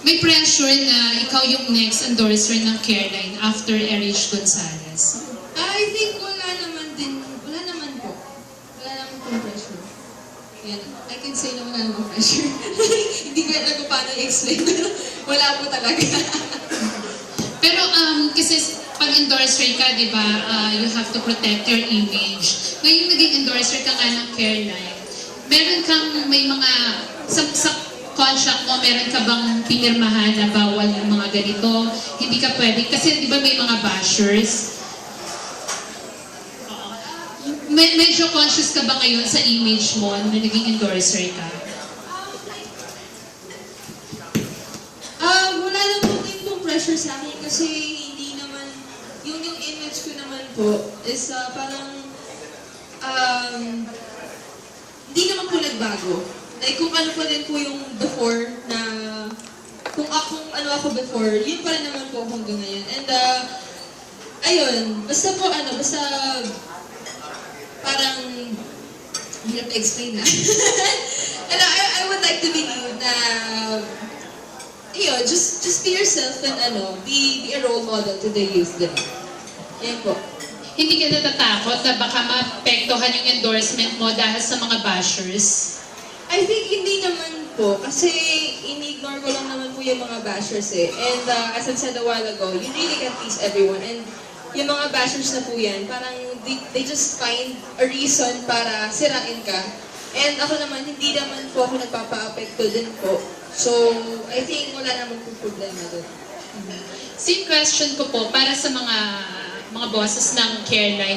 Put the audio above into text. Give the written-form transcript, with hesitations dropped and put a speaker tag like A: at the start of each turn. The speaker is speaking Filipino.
A: May pressure na ikaw yung next endorser ng Careline after Erich Gonzalez.
B: I think wala naman po. Wala naman pong pressure. Yan. I can say na wala naman pressure. Hindi ko alam kung paano i-explain, pero wala po talaga.
A: Pero kasi pag endorser ka, di ba, you have to protect your image. Ngayon naging endorser ka nga ng Careline, meron kang may mga sa contract mo, meron ka bang pinirmahan na bawal yung mga ganito? Hindi ka pwede. Kasi di ba may mga bashers? Medyo conscious ka ba ngayon sa image mo na naging endorser ka?
B: Wala naman din pong pressure sa akin kasi hindi naman, yung image ko naman po is parang, hindi naman po nagbago. Like, kung ano pa din po yung before na, kung ano ako before, yun pa rin naman po hanggang ngayon. And, ayun, basta parang, hirap na-explain na. And I would like to believe na, ayun, just be yourself and be a role model to the youth, diba? Yan po.
A: Hindi ka natatakot na baka maapektuhan yung endorsement mo dahil sa mga bashers?
B: I think hindi naman po, kasi in-ignore ko lang naman po yung mga bashers eh. And as I said a while ago, you really can please everyone. And yung mga bashers na po yan, parang they just find a reason para sirain ka. And ako naman, hindi naman po ako nagpapa-apekto din po. So, I think wala naman po problema doon.
A: Same question ko po para sa mga bosses ng Careline.